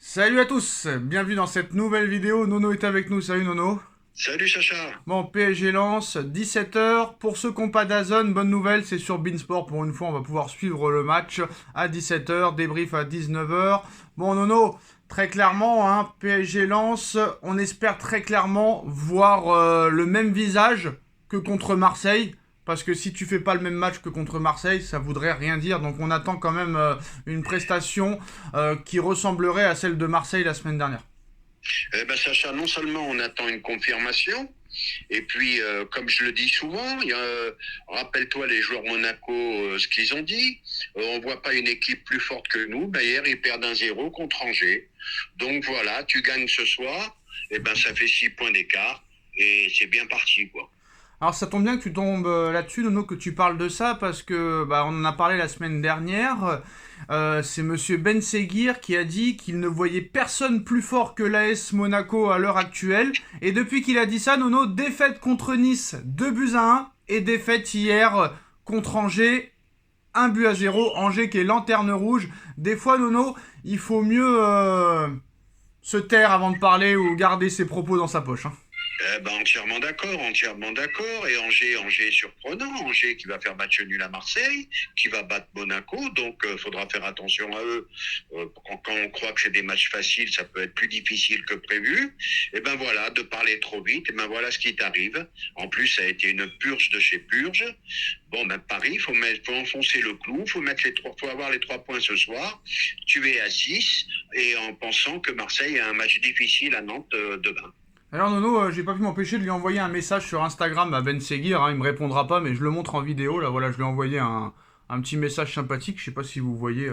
Salut à tous, bienvenue dans cette nouvelle vidéo. Nono est avec nous, salut Nono. Salut Sacha. Bon, PSG lance, 17h. Pour ceux qui n'ont pas d'Azon, bonne nouvelle, c'est sur Beansport. Pour une fois, on va pouvoir suivre le match à 17h, débrief à 19h. Bon Nono, très clairement, PSG lance, on espère très clairement voir le même visage que contre Marseille. Parce que si tu fais pas le même match que contre Marseille, ça voudrait rien dire. Donc on attend quand même une prestation qui ressemblerait à celle de Marseille la semaine dernière. Sacha, non seulement on attend une confirmation, et puis comme je le dis souvent, rappelle-toi les joueurs Monaco, ce qu'ils ont dit. On voit pas une équipe plus forte que nous. Hier, ils perdent 1-0 contre Angers. Donc voilà, tu gagnes ce soir, ça fait 6 points d'écart, et c'est bien parti, quoi. Alors ça tombe bien que tu tombes là-dessus, Nono, que tu parles de ça, parce que on en a parlé la semaine dernière. C'est Monsieur Ben Seguir qui a dit qu'il ne voyait personne plus fort que l'AS Monaco à l'heure actuelle. Et depuis qu'il a dit ça, Nono, défaite contre Nice, 2-1, et défaite hier contre Angers, 1-0. Angers qui est lanterne rouge. Des fois, Nono, il faut mieux se taire avant de parler ou garder ses propos dans sa poche. Entièrement d'accord, entièrement d'accord. Et Angers est surprenant. Angers qui va faire match nul à Marseille, qui va battre Monaco. Donc, faudra faire attention à eux. Quand on croit que c'est des matchs faciles, ça peut être plus difficile que prévu. Voilà, de parler trop vite, voilà ce qui t'arrive. En plus, ça a été une purge de chez purge. Paris, faut enfoncer le clou, faut avoir les 3 points ce soir. Tu es à 6 et en pensant que Marseille a un match difficile à Nantes demain. Alors Nono, j'ai pas pu m'empêcher de lui envoyer un message sur Instagram à Ben Seguir, il me répondra pas mais je le montre en vidéo, là voilà, je lui ai envoyé un petit message sympathique, je sais pas si vous voyez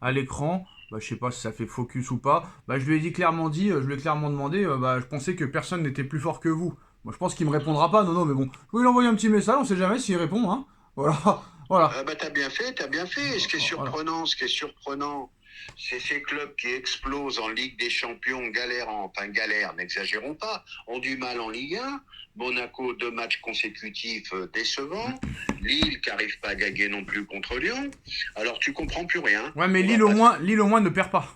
à l'écran, je sais pas si ça fait focus ou pas, je lui ai je lui ai clairement demandé, je pensais que personne n'était plus fort que vous. Moi je pense qu'il me répondra pas Nono, mais bon, je vais lui envoyer un petit message, on sait jamais s'il répond, voilà, voilà. T'as bien fait, t'as bien fait. Voilà. Ce qui est surprenant, c'est ces clubs qui explosent en Ligue des Champions, galèrent, n'exagérons pas, ont du mal en Ligue 1. Monaco, 2 matchs consécutifs décevants. Lille qui n'arrive pas à gagner non plus contre Lyon. Alors tu comprends plus rien. Ouais mais On va pas Lille au moins ne perd pas.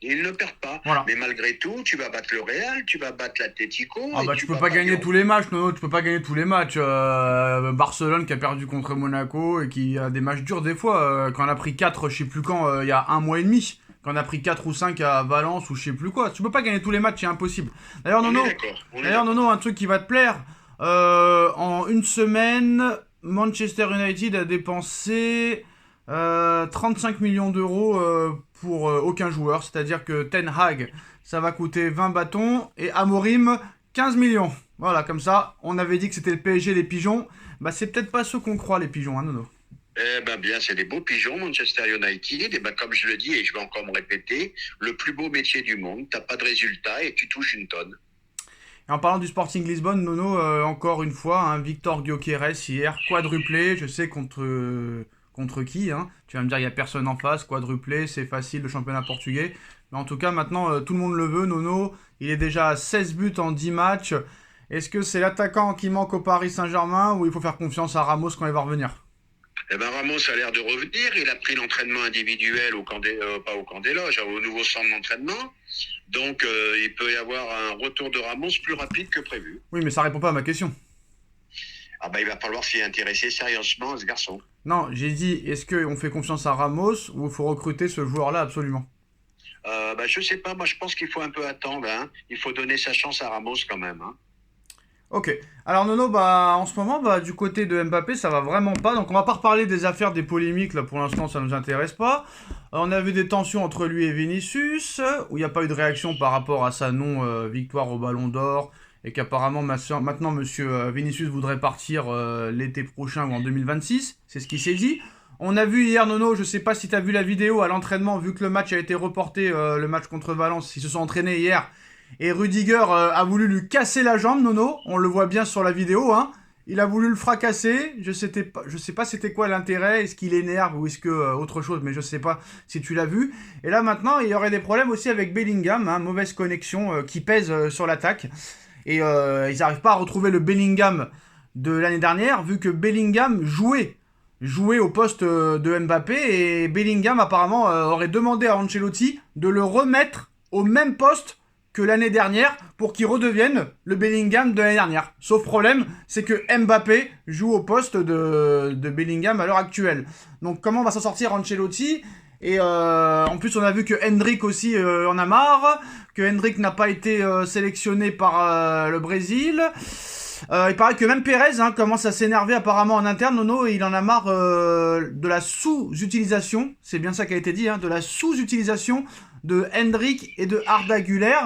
Ils ne perdent pas. Voilà. Mais malgré tout, tu vas battre le Real, tu vas battre l'Atlético Ah et tu tu peux bats pas pas gagner Lyon. tous les matchs, non, tu peux pas gagner tous les matchs. Barcelone qui a perdu contre Monaco et qui a des matchs durs des fois. Quand on a pris 4 je sais plus quand, il y a un mois et demi. Quand on a pris 4 ou 5 à Valence ou je sais plus quoi. Tu peux pas gagner tous les matchs, c'est impossible. D'ailleurs, On est Nono, d'accord. un truc qui va te plaire. En une semaine, Manchester United a dépensé 35 millions d'euros pour aucun joueur. C'est-à-dire que Ten Hag, ça va coûter 20 bâtons et Amorim, 15 millions. Voilà, comme ça, on avait dit que c'était le PSG les pigeons. C'est peut-être pas ceux qu'on croit les pigeons, Nono. C'est des beaux pigeons, Manchester United. Comme je le dis, et je vais encore me répéter, le plus beau métier du monde. T'as pas de résultat et tu touches une tonne. Et en parlant du Sporting Lisbonne, Nono, encore une fois, Victor Gyökeres hier, quadruplé, je sais contre qui, tu vas me dire, il n'y a personne en face, quadruplé, c'est facile, le championnat portugais. Mais en tout cas, maintenant, tout le monde le veut, Nono, il est déjà à 16 buts en 10 matchs. Est-ce que c'est l'attaquant qui manque au Paris Saint-Germain ou il faut faire confiance à Ramos quand il va revenir? Ramos a l'air de revenir. Il a pris l'entraînement individuel pas au camp des loges, au nouveau centre d'entraînement. Donc, il peut y avoir un retour de Ramos plus rapide que prévu. Oui, mais ça répond pas à ma question. Il va falloir s'y intéresser sérieusement à ce garçon. Non, j'ai dit, est-ce qu'on fait confiance à Ramos ou il faut recruter ce joueur-là absolument? Je sais pas. Moi, je pense qu'il faut un peu attendre. Il faut donner sa chance à Ramos quand même. Ok. Alors Nono, en ce moment, du côté de Mbappé, ça va vraiment pas. Donc on va pas reparler des affaires, des polémiques. Là, pour l'instant, ça nous intéresse pas. On a vu des tensions entre lui et Vinicius, où il n'y a pas eu de réaction par rapport à sa non-victoire au Ballon d'Or, et qu'apparemment maintenant Monsieur Vinicius voudrait partir l'été prochain ou en 2026. C'est ce qui s'est dit. On a vu hier, Nono, je sais pas si tu as vu la vidéo à l'entraînement, vu que le match a été reporté, le match contre Valence, ils se sont entraînés hier. Et Rudiger a voulu lui casser la jambe, Nono. On le voit bien sur la vidéo, Il a voulu le fracasser. Je sais pas c'était quoi l'intérêt. Est-ce qu'il énerve ou est-ce que autre chose, mais je sais pas si tu l'as vu. Et là maintenant, il y aurait des problèmes aussi avec Bellingham, mauvaise connexion qui pèse sur l'attaque. Et ils n'arrivent pas à retrouver le Bellingham de l'année dernière, vu que Bellingham jouait jouer au poste de Mbappé et Bellingham apparemment aurait demandé à Ancelotti de le remettre au même poste que l'année dernière pour qu'il redevienne le Bellingham de l'année dernière. Sauf problème, c'est que Mbappé joue au poste de Bellingham à l'heure actuelle. Donc comment va s'en sortir Ancelotti? Et en plus, on a vu que Hendrick aussi en a marre, que Hendrick n'a pas été sélectionné par le Brésil. Il paraît que même Pérez commence à s'énerver apparemment en interne, Nono, et il en a marre de la sous-utilisation, c'est bien ça qui a été dit, de la sous-utilisation de Hendrick et de Arda Güler.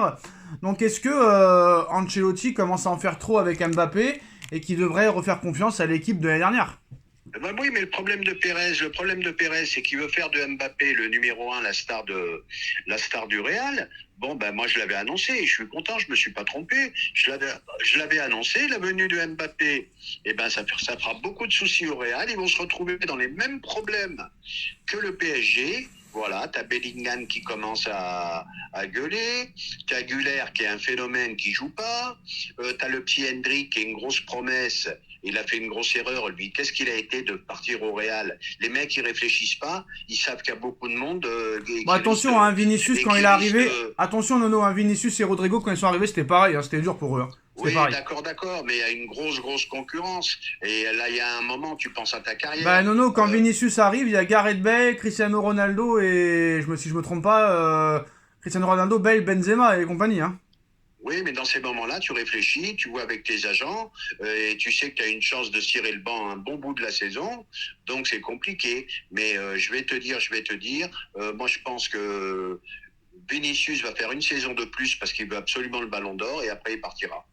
Donc est-ce que Ancelotti commence à en faire trop avec Mbappé et qu'il devrait refaire confiance à l'équipe de l'année dernière? Ben oui, mais le problème de Pérez, c'est qu'il veut faire de Mbappé le numéro 1, la star du Real. Bon, ben moi je l'avais annoncé, je suis content, je me suis pas trompé. Je l'avais annoncé, la venue de Mbappé. Et ben ça fera beaucoup de soucis au Real. Ils vont se retrouver dans les mêmes problèmes que le PSG. Voilà, t'as Bellingham qui commence à gueuler, t'as Güler qui est un phénomène qui joue pas, t'as le petit Hendrick qui est une grosse promesse. Il a fait une grosse erreur, lui. Qu'est-ce qu'il a été de partir au Real? Les mecs, ils réfléchissent pas. Ils savent qu'il y a beaucoup de monde. Bon, attention, Vinicius, quand il est arrivé... Attention, Nono, Vinicius et Rodrigo, quand ils sont arrivés, c'était pareil. C'était dur pour eux. Oui, pareil. d'accord. Mais il y a une grosse concurrence. Et là, il y a un moment, tu penses à ta carrière. Bah, Nono, quand Vinicius arrive, il y a Gareth Bale, Cristiano Ronaldo et... si je me trompe pas, Cristiano Ronaldo, Bale, Benzema et compagnie. Oui, mais dans ces moments-là, tu réfléchis, tu vois avec tes agents, et tu sais que tu as une chance de cirer le banc un bon bout de la saison, donc c'est compliqué. Mais je vais te dire, moi je pense que Vinicius va faire une saison de plus parce qu'il veut absolument le Ballon d'Or, et après il partira.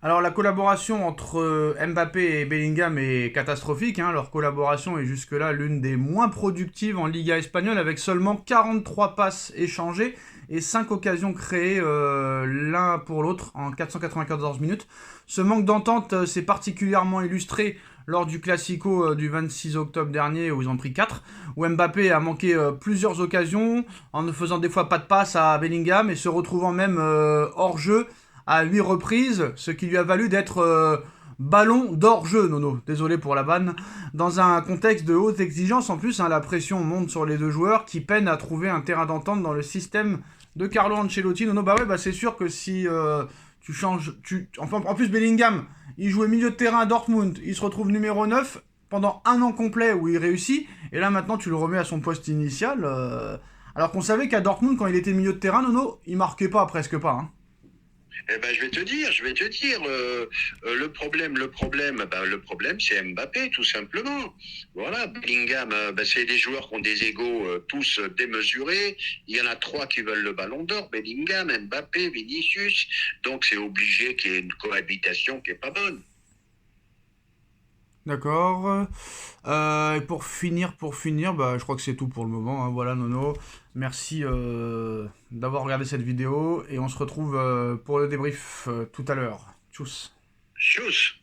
Alors la collaboration entre Mbappé et Bellingham est catastrophique. Leur collaboration est jusque-là l'une des moins productives en Liga espagnole avec seulement 43 passes échangées et 5 occasions créées l'un pour l'autre en 494 minutes. Ce manque d'entente s'est particulièrement illustré lors du Classico du 26 octobre dernier où ils ont pris 4, où Mbappé a manqué plusieurs occasions en ne faisant des fois pas de passe à Bellingham et se retrouvant même hors jeu à 8 reprises, ce qui lui a valu d'être ballon d'hors-jeu, Nono, désolé pour la banne, dans un contexte de haute exigence. En plus, la pression monte sur les deux joueurs qui peinent à trouver un terrain d'entente dans le système de Carlo Ancelotti. Nono, c'est sûr que si tu changes... Enfin, en plus, Bellingham, il jouait milieu de terrain à Dortmund, il se retrouve numéro 9 pendant un an complet où il réussit, et là maintenant tu le remets à son poste initial, alors qu'on savait qu'à Dortmund, quand il était milieu de terrain, Nono, il marquait pas, presque pas. Eh ben, je vais te dire, le problème, c'est Mbappé, tout simplement. Voilà, Bellingham, c'est des joueurs qui ont des égos tous démesurés. Il y en a 3 qui veulent le Ballon d'Or, Bellingham, Mbappé, Vinicius. Donc, c'est obligé qu'il y ait une cohabitation qui est pas bonne. D'accord. Et pour finir, je crois que c'est tout pour le moment. Voilà, Nono. Merci d'avoir regardé cette vidéo et on se retrouve pour le débrief tout à l'heure. Tchuss. Tchuss.